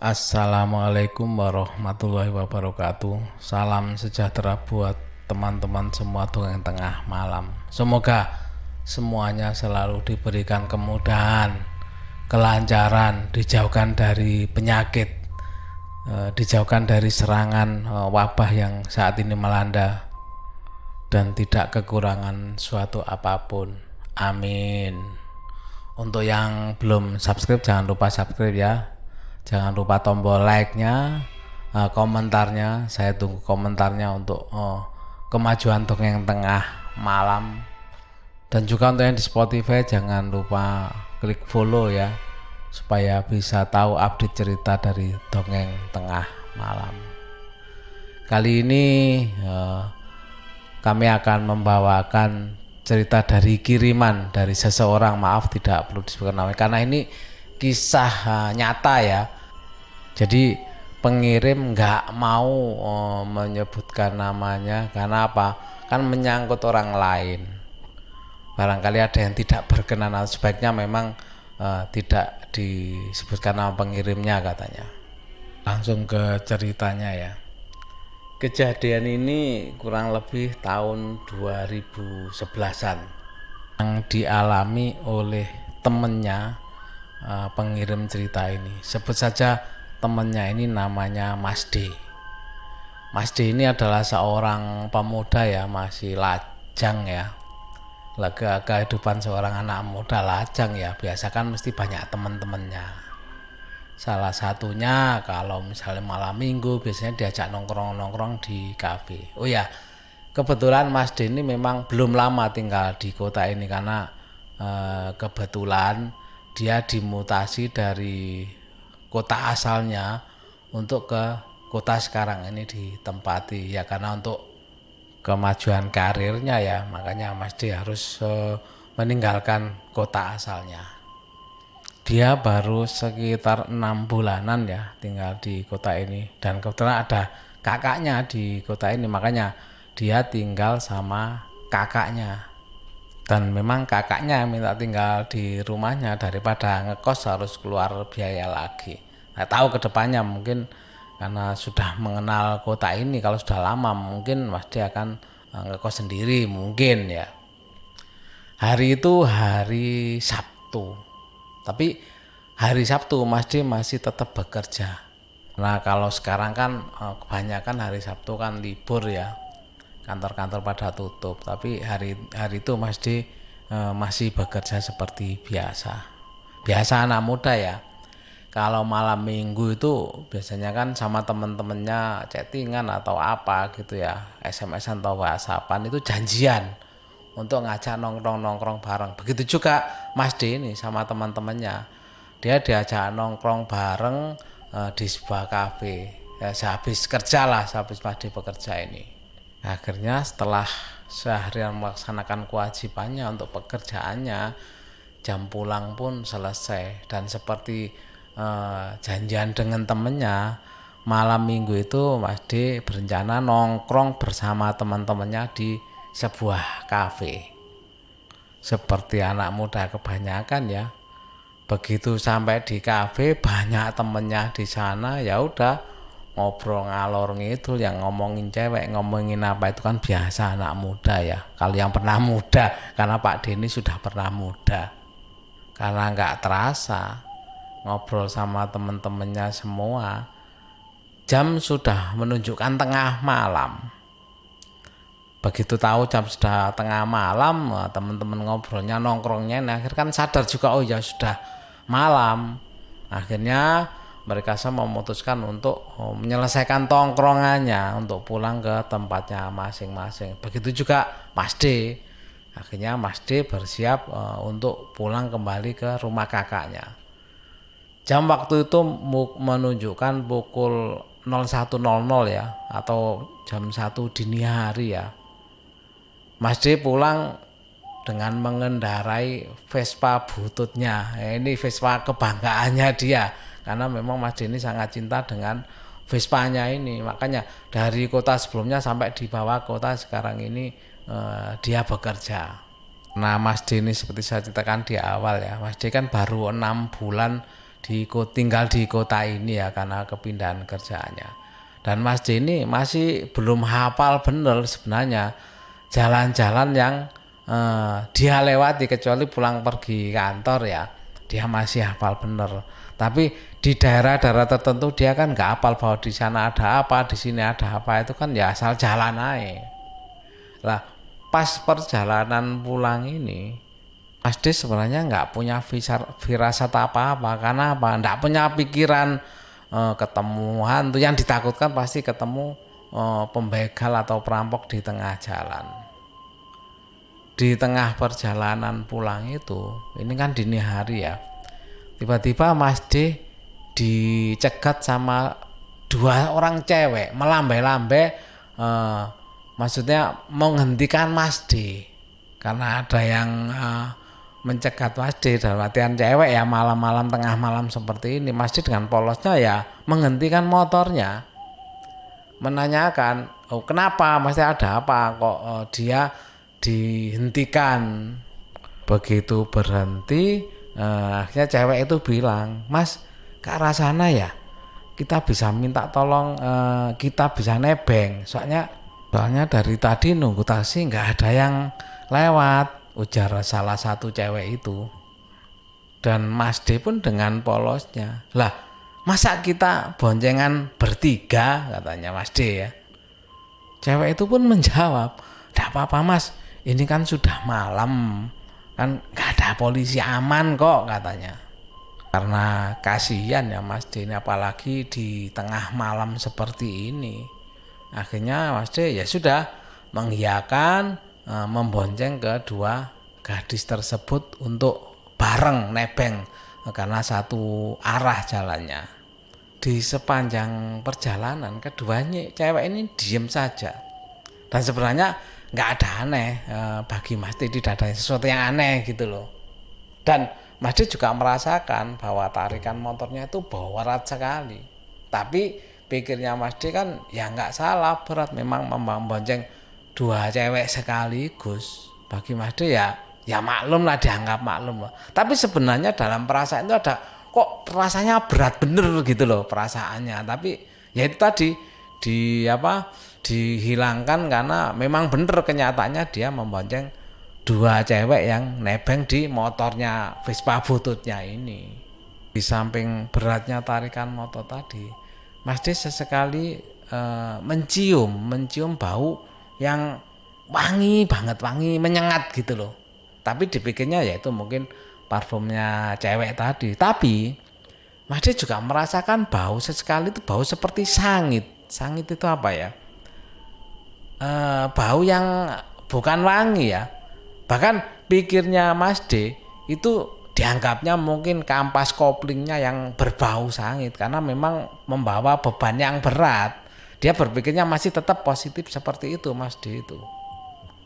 Assalamualaikum warahmatullahi wabarakatuh. Salam sejahtera buat teman-teman semua dongeng tengah malam. Semoga semuanya selalu diberikan kemudahan, kelancaran, dijauhkan dari penyakit, dijauhkan dari serangan wabah yang saat ini melanda, dan tidak kekurangan suatu apapun. Amin. Untuk yang belum subscribe, jangan lupa subscribe ya. Jangan lupa tombol like-nya, komentarnya. Saya tunggu komentarnya untuk kemajuan dongeng tengah malam. Dan juga untuk yang di Spotify, jangan lupa klik follow ya, supaya bisa tahu update cerita dari dongeng tengah malam. Kali ini kami akan membawakan cerita dari kiriman dari seseorang. Maaf, tidak perlu disebutkan namanya karena ini kisah nyata ya. Jadi pengirim nggak mau menyebutkan namanya karena apa? Kan menyangkut orang lain. Barangkali ada yang tidak berkenan, sebaiknya memang tidak disebutkan nama pengirimnya katanya. Langsung ke ceritanya ya. Kejadian ini kurang lebih tahun 2011-an yang dialami oleh temennya pengirim cerita ini. Sebut saja temennya ini namanya Mas D. Mas D ini adalah seorang pemuda ya, masih lajang ya. Laga kehidupan seorang anak muda lajang ya, biasa kan mesti banyak teman-temannya. Salah satunya kalau misalnya malam minggu biasanya diajak nongkrong-nongkrong di kafe. Oh ya, kebetulan Mas D ini memang belum lama tinggal di kota ini karena kebetulan dia dimutasi dari kota asalnya untuk ke kota sekarang ini ditempati ya, karena untuk kemajuan karirnya ya, makanya Mas D harus meninggalkan kota asalnya. Dia baru sekitar 6 bulanan ya tinggal di kota ini, dan kebetulan ada kakaknya di kota ini, makanya dia tinggal sama kakaknya. Dan memang kakaknya minta tinggal di rumahnya daripada ngekos harus keluar biaya lagi. Nah, tahu kedepannya mungkin karena sudah mengenal kota ini, kalau sudah lama mungkin Mas D akan ngekos sendiri mungkin ya. Hari itu hari Sabtu, tapi hari Sabtu Mas D masih tetap bekerja. Nah, kalau sekarang kan kebanyakan hari Sabtu kan libur ya, kantor-kantor pada tutup, tapi hari itu Mas D masih bekerja seperti biasa anak muda ya. Kalau malam minggu itu biasanya kan sama temen-temennya chattingan atau apa gitu ya, SMS-an atau WhatsAppan, itu janjian untuk ngajak nongkrong bareng. Begitu juga Mas D ini sama teman-temannya, dia diajak nongkrong bareng di sebuah kafe ya, sehabis Mas D bekerja ini. Akhirnya setelah seharian melaksanakan kewajibannya untuk pekerjaannya, jam pulang pun selesai, dan seperti janjian dengan temennya, malam minggu itu Mas D berencana nongkrong bersama teman-temannya di sebuah kafe. Seperti anak muda kebanyakan ya, begitu sampai di kafe banyak temennya di sana, ya udah ngobrol ngalor ngidul, yang ngomongin cewek, ngomongin apa, itu kan biasa anak muda ya. Kalau yang pernah muda, karena Pak Denny sudah pernah muda, karena nggak terasa ngobrol sama temen-temennya semua, jam sudah menunjukkan tengah malam. Begitu tahu jam sudah tengah malam, teman-teman ngobrolnya, nongkrongnya, akhirnya kan sadar juga, oh ya sudah malam. Akhirnya mereka memutuskan untuk menyelesaikan tongkrongannya untuk pulang ke tempatnya masing-masing. Begitu juga Mas D. Akhirnya Mas D bersiap untuk pulang kembali ke rumah kakaknya. Jam waktu itu menunjukkan pukul 01.00 ya, atau jam 1 dini hari ya. Mas D pulang dengan mengendarai Vespa bututnya. Ini Vespa kebanggaannya dia, karena memang Mas D ini sangat cinta dengan Vespanya ini. Makanya dari kota sebelumnya sampai di bawah kota sekarang ini dia bekerja. Nah, Mas D ini seperti saya ceritakan di awal ya, Mas D kan baru 6 bulan tinggal di kota ini ya karena kepindahan kerjaannya. Dan Mas D ini masih belum hafal bener sebenarnya jalan-jalan yang dia lewati, kecuali pulang pergi kantor ya dia masih hafal bener. Tapi di daerah-daerah tertentu dia kan nggak hafal bahwa di sana ada apa, di sini ada apa, itu kan ya asal jalan aja. Lah pas perjalanan pulang ini Mas D sebenarnya nggak punya firasat apa-apa. Karena apa? Nggak punya pikiran ketemu hantu. Yang ditakutkan pasti ketemu pembegal atau perampok di tengah jalan. Di tengah perjalanan pulang itu, ini kan dini hari ya, tiba-tiba Mas D dicegat sama 2 orang cewek melambai-lambai, maksudnya menghentikan Mas D karena ada yang mencegat Mas D. Dalam artian cewek ya, malam-malam tengah malam seperti ini Mas D dengan polosnya ya menghentikan motornya, menanyakan, oh kenapa Mas D, ada apa kok dia dihentikan. Begitu berhenti akhirnya cewek itu bilang, Mas ke arah sana ya, kita bisa minta tolong, kita bisa nebeng, soalnya dari tadi nunggu taksi nggak ada yang lewat, ujar salah satu cewek itu. Dan Mas D pun dengan polosnya, lah masa kita boncengan bertiga, katanya Mas D ya. Cewek itu pun menjawab, tidak apa-apa Mas, ini kan sudah malam, kan nggak ada polisi, aman kok, katanya. Karena kasihan ya Mas D ini, apalagi di tengah malam seperti ini. Akhirnya Mas D ya sudah mengiyakan, membonceng kedua gadis tersebut untuk bareng nebeng karena satu arah jalannya. Di sepanjang perjalanan keduanya cewek ini diem saja, dan sebenarnya nggak ada aneh bagi Mas D, tidak ada sesuatu yang aneh gitu loh. Dan Mas D juga merasakan bahwa tarikan motornya itu berat sekali, tapi pikirnya Mas D kan ya nggak salah, berat memang membonceng 2 cewek sekaligus. Bagi Mas D ya maklum lah, dianggap maklum lah. Tapi sebenarnya dalam perasaan itu ada, kok rasanya berat bener gitu loh perasaannya. Tapi ya itu tadi dihilangkan karena memang bener kenyataannya dia membonceng 2 cewek yang nebeng di motornya Vespa bututnya ini. Di samping beratnya tarikan motor tadi, Mas D sesekali mencium bau yang wangi banget, wangi menyengat gitu loh. Tapi dipikirnya ya itu mungkin parfumnya cewek tadi. Tapi Mas D juga merasakan bau sesekali itu bau seperti sangit. Sangit itu apa ya? Bau yang bukan wangi ya. Bahkan pikirnya Mas D itu dianggapnya mungkin kampas koplingnya yang berbau sangit karena memang membawa beban yang berat. Dia berpikirnya masih tetap positif seperti itu Mas D itu.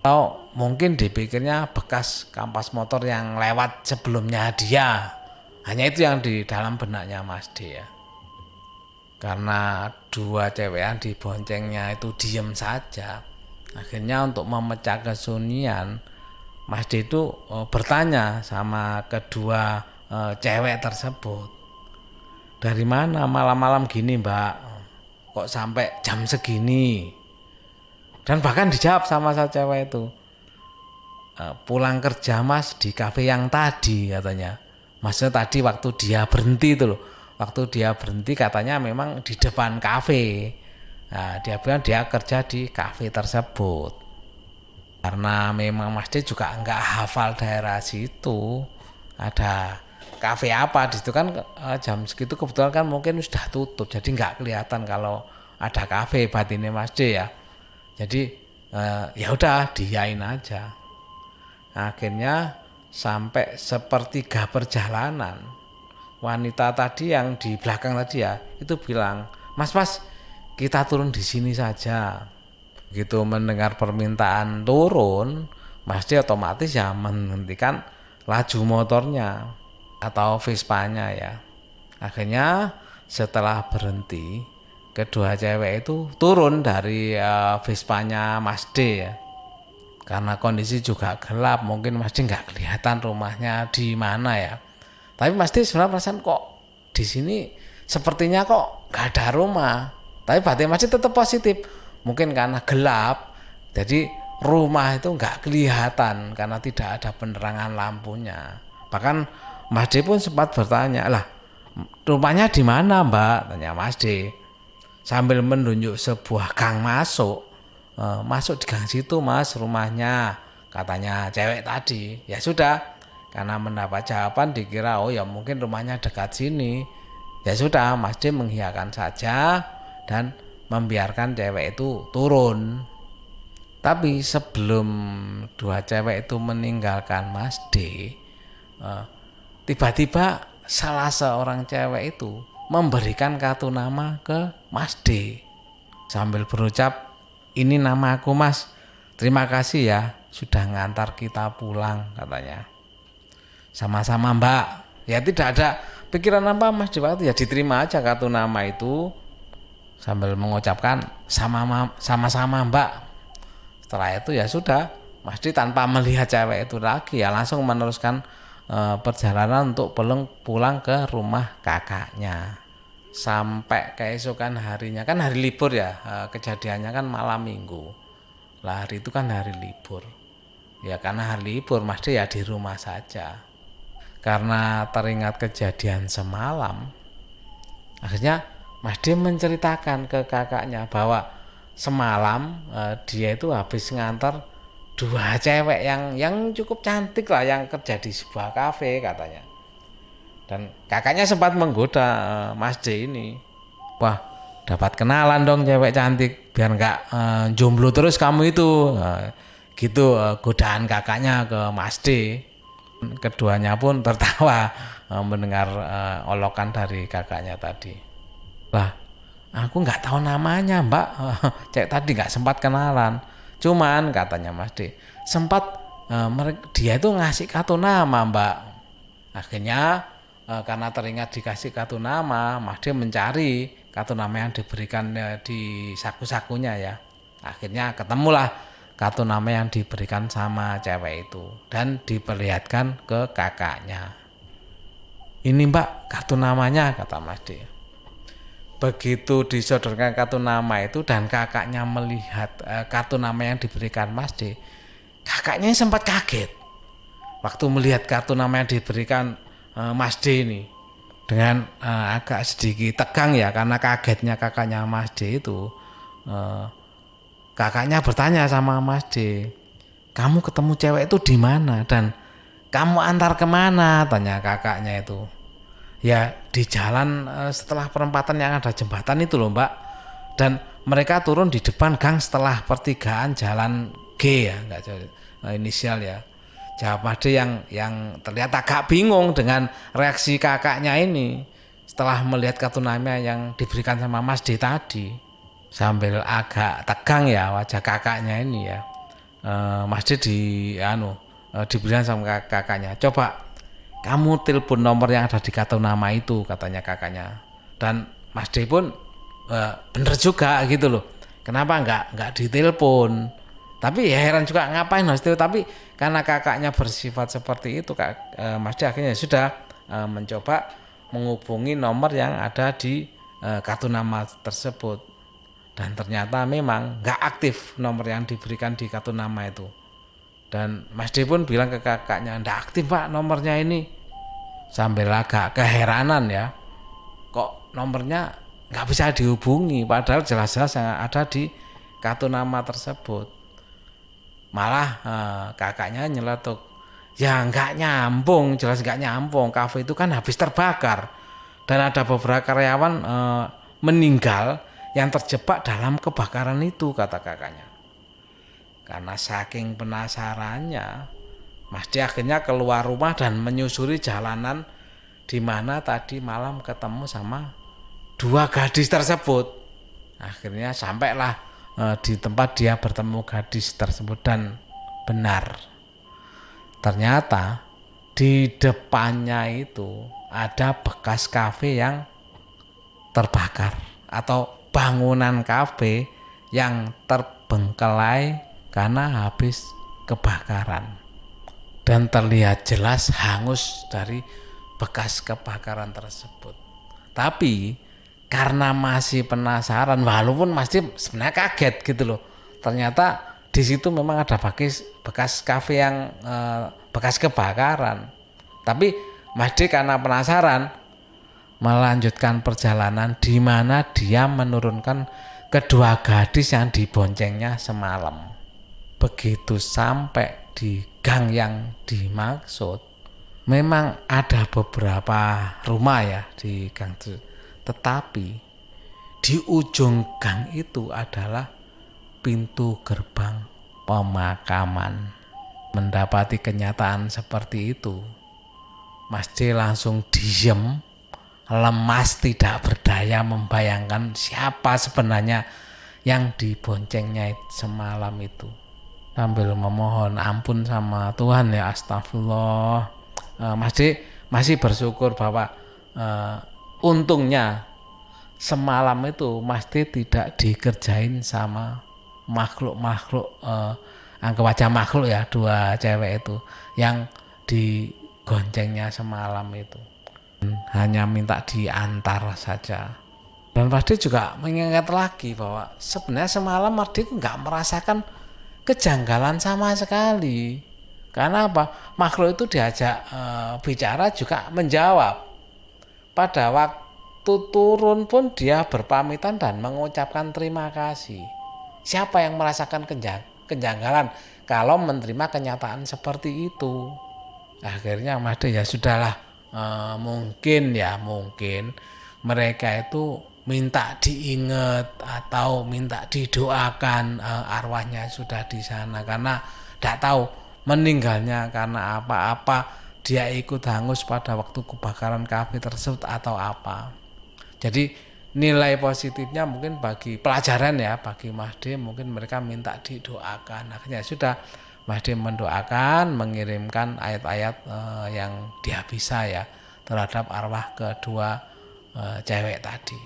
Atau mungkin dipikirnya bekas kampas motor yang lewat sebelumnya dia. Hanya itu yang di dalam benaknya Mas D ya. Karena 2 cewek yang diboncengnya itu diem saja, akhirnya untuk memecah kesunyian Mas D itu bertanya sama kedua cewek tersebut, dari mana malam-malam gini Mbak, kok sampai jam segini? Dan bahkan dijawab sama si cewek itu, pulang kerja Mas di kafe yang tadi, katanya. Maksudnya tadi waktu dia berhenti itu loh, waktu dia berhenti katanya memang di depan kafe. Nah, dia bilang dia kerja di kafe tersebut. Karena memang Mas D juga nggak hafal daerah situ, ada kafe apa di situ kan, jam segitu kebetulan kan mungkin sudah tutup, jadi nggak kelihatan kalau ada kafe batinnya Mas D ya. Jadi ya udah diyain aja. Akhirnya sampai sepertiga perjalanan, wanita tadi yang di belakang tadi ya itu bilang, Mas kita turun di sini saja. Begitu mendengar permintaan turun, Mas D otomatis ya menghentikan laju motornya atau Vespanya ya. Akhirnya setelah berhenti, kedua cewek itu turun dari Vespanya Mas D ya. Karena kondisi juga gelap, mungkin Mas D nggak kelihatan rumahnya di mana ya. Tapi Mas D sebenarnya perasaan kok di sini sepertinya kok nggak ada rumah. Tapi batin Mas D tetap positif. Mungkin karena gelap, jadi rumah itu nggak kelihatan karena tidak ada penerangan lampunya. Bahkan Mas D pun sempat bertanya, lah rumahnya di mana Mbak? Tanya Mas D sambil menunjuk sebuah gang masuk. Masuk di gang situ Mas rumahnya, katanya cewek tadi. Ya sudah, karena mendapat jawaban dikira oh ya mungkin rumahnya dekat sini. Ya sudah, Mas D mengiyakan saja dan membiarkan cewek itu turun. Tapi sebelum dua cewek itu meninggalkan Mas D, tiba-tiba salah seorang cewek itu memberikan kartu nama ke Mas D sambil berucap, ini nama aku Mas, terima kasih ya sudah ngantar kita pulang, katanya. Sama-sama Mbak. Ya tidak ada pikiran apa Mas D waktu, ya diterima aja kartu nama itu sambil mengucapkan sama-sama Mbak. Setelah itu ya sudah, Mas D tanpa melihat cewek itu lagi ya langsung meneruskan perjalanan untuk pulang ke rumah kakaknya. Sampai keesokan harinya, kan hari libur ya, kejadiannya kan malam minggu. Lah hari itu kan hari libur. Ya karena hari libur Mas D ya di rumah saja. Karena teringat kejadian semalam, akhirnya Mas D menceritakan ke kakaknya bahwa semalam dia itu habis ngantar dua cewek yang cukup cantik lah yang kerja di sebuah kafe, katanya. Dan kakaknya sempat menggoda Mas D ini, wah dapat kenalan dong cewek cantik biar nggak jomblo terus kamu itu, gitu godaan kakaknya ke Mas D. Keduanya pun tertawa mendengar olokan dari kakaknya tadi. Lah aku nggak tahu namanya Mbak, cewek tadi nggak sempat kenalan. Cuman katanya Mas D sempat dia itu ngasih kartu nama Mbak. Akhirnya karena teringat dikasih kartu nama, Mas D mencari kartu nama yang diberikan di saku-sakunya ya. Akhirnya ketemulah kartu nama yang diberikan sama cewek itu dan diperlihatkan ke kakaknya. Ini Mbak kartu namanya, kata Mas D. Begitu disodorkan kartu nama itu dan kakaknya melihat kartu nama yang diberikan Mas D, kakaknya sempat kaget waktu melihat kartu nama yang diberikan Mas D ini. Dengan agak sedikit tegang ya karena kagetnya kakaknya Mas D itu, kakaknya bertanya sama Mas D, kamu ketemu cewek itu di mana dan kamu antar kemana, tanya kakaknya itu. Ya di jalan setelah perempatan yang ada jembatan itu loh Mbak, dan mereka turun di depan gang setelah pertigaan jalan G ya, enggak inisial ya. Jawab Mas D yang terlihat agak bingung dengan reaksi kakaknya ini setelah melihat kartu nama yang diberikan sama Mas D tadi. Sambil agak tegang ya wajah kakaknya ini ya, Mas D dibilang sama kakaknya, coba kamu telepon nomor yang ada di kartu nama itu, katanya kakaknya. Dan Mas D pun bener juga gitu loh, kenapa nggak ditelepon. Tapi ya heran juga ngapain Mas D, tapi karena kakaknya bersifat seperti itu, Mas D akhirnya sudah mencoba menghubungi nomor yang ada di kartu nama tersebut. Dan ternyata memang nggak aktif nomor yang diberikan di kartu nama itu. Dan Mas D pun bilang ke kakaknya, nggak aktif Pak nomornya ini. Sambil agak keheranan ya, kok nomornya nggak bisa dihubungi padahal jelas-jelas yang ada di kartu nama tersebut. Malah kakaknya nyeletuk, ya nggak nyambung, jelas nggak nyambung, kafe itu kan habis terbakar dan ada beberapa karyawan meninggal yang terjebak dalam kebakaran itu, kata kakaknya. Karena saking penasarannya, Mas D akhirnya keluar rumah dan menyusuri jalanan di mana tadi malam ketemu sama dua gadis tersebut. Akhirnya sampailah di tempat dia bertemu gadis tersebut dan benar. Ternyata di depannya itu ada bekas kafe yang terbakar atau bangunan kafe yang terbengkelai karena habis kebakaran dan terlihat jelas hangus dari bekas kebakaran tersebut. Tapi karena masih penasaran, walaupun masih sebenarnya kaget gitu loh. Ternyata di situ memang ada bekas kafe yang bekas kebakaran. Tapi Mas D karena penasaran melanjutkan perjalanan di mana dia menurunkan kedua gadis yang diboncengnya semalam. Begitu sampai di gang yang dimaksud, memang ada beberapa rumah ya di gang itu. Tetapi di ujung gang itu adalah pintu gerbang pemakaman. Mendapati kenyataan seperti itu, Mas D langsung diem, lemas, tidak berdaya membayangkan siapa sebenarnya yang diboncengnya semalam itu. Sambil memohon ampun sama Tuhan, ya astagfirullah. Mas D masih bersyukur bahwa untungnya semalam itu Mas D tidak dikerjain sama makhluk-makhluk, anggap aja makhluk ya, dua cewek itu yang digoncengnya semalam itu. Hanya minta diantar saja. Dan Mas D juga mengingat lagi bahwa sebenarnya semalam Mas D nggak merasakan kejanggalan sama sekali. Karena apa? Makhluk itu diajak bicara juga menjawab. Pada waktu turun pun dia berpamitan dan mengucapkan terima kasih. Siapa yang merasakan kejanggalan kalau menerima kenyataan seperti itu? Akhirnya Mas D ya sudahlah, mungkin mereka itu minta diingat atau minta didoakan, arwahnya sudah di sana, karena tidak tahu meninggalnya karena apa dia ikut hangus pada waktu kebakaran kafe tersebut atau apa. Jadi nilai positifnya mungkin bagi pelajaran ya, bagi Mas D mungkin mereka minta didoakan. Akhirnya sudah, Mas D mendoakan, mengirimkan ayat-ayat yang dia bisa ya terhadap arwah kedua cewek tadi.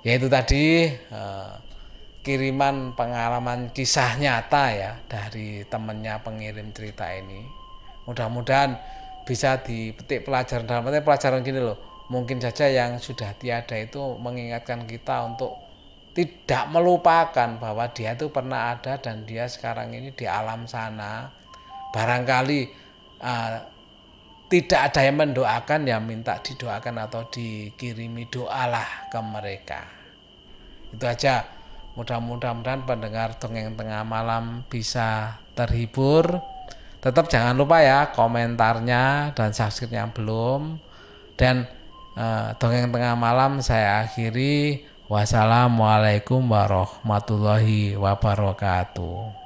Yaitu tadi kiriman pengalaman kisah nyata ya dari temannya pengirim cerita ini. Mudah-mudahan bisa dipetik pelajaran, dalam arti pelajaran gini loh. Mungkin saja yang sudah tiada itu mengingatkan kita untuk tidak melupakan bahwa dia itu pernah ada dan dia sekarang ini di alam sana. Barangkali tidak ada yang mendoakan, ya minta didoakan atau dikirimi doalah ke mereka. Itu aja. Mudah-mudahan pendengar Dongeng Tengah Malam bisa terhibur. Tetap jangan lupa ya komentarnya dan subscribe yang belum. Dan Dongeng Tengah Malam saya akhiri. Wassalamualaikum warahmatullahi wabarakatuh.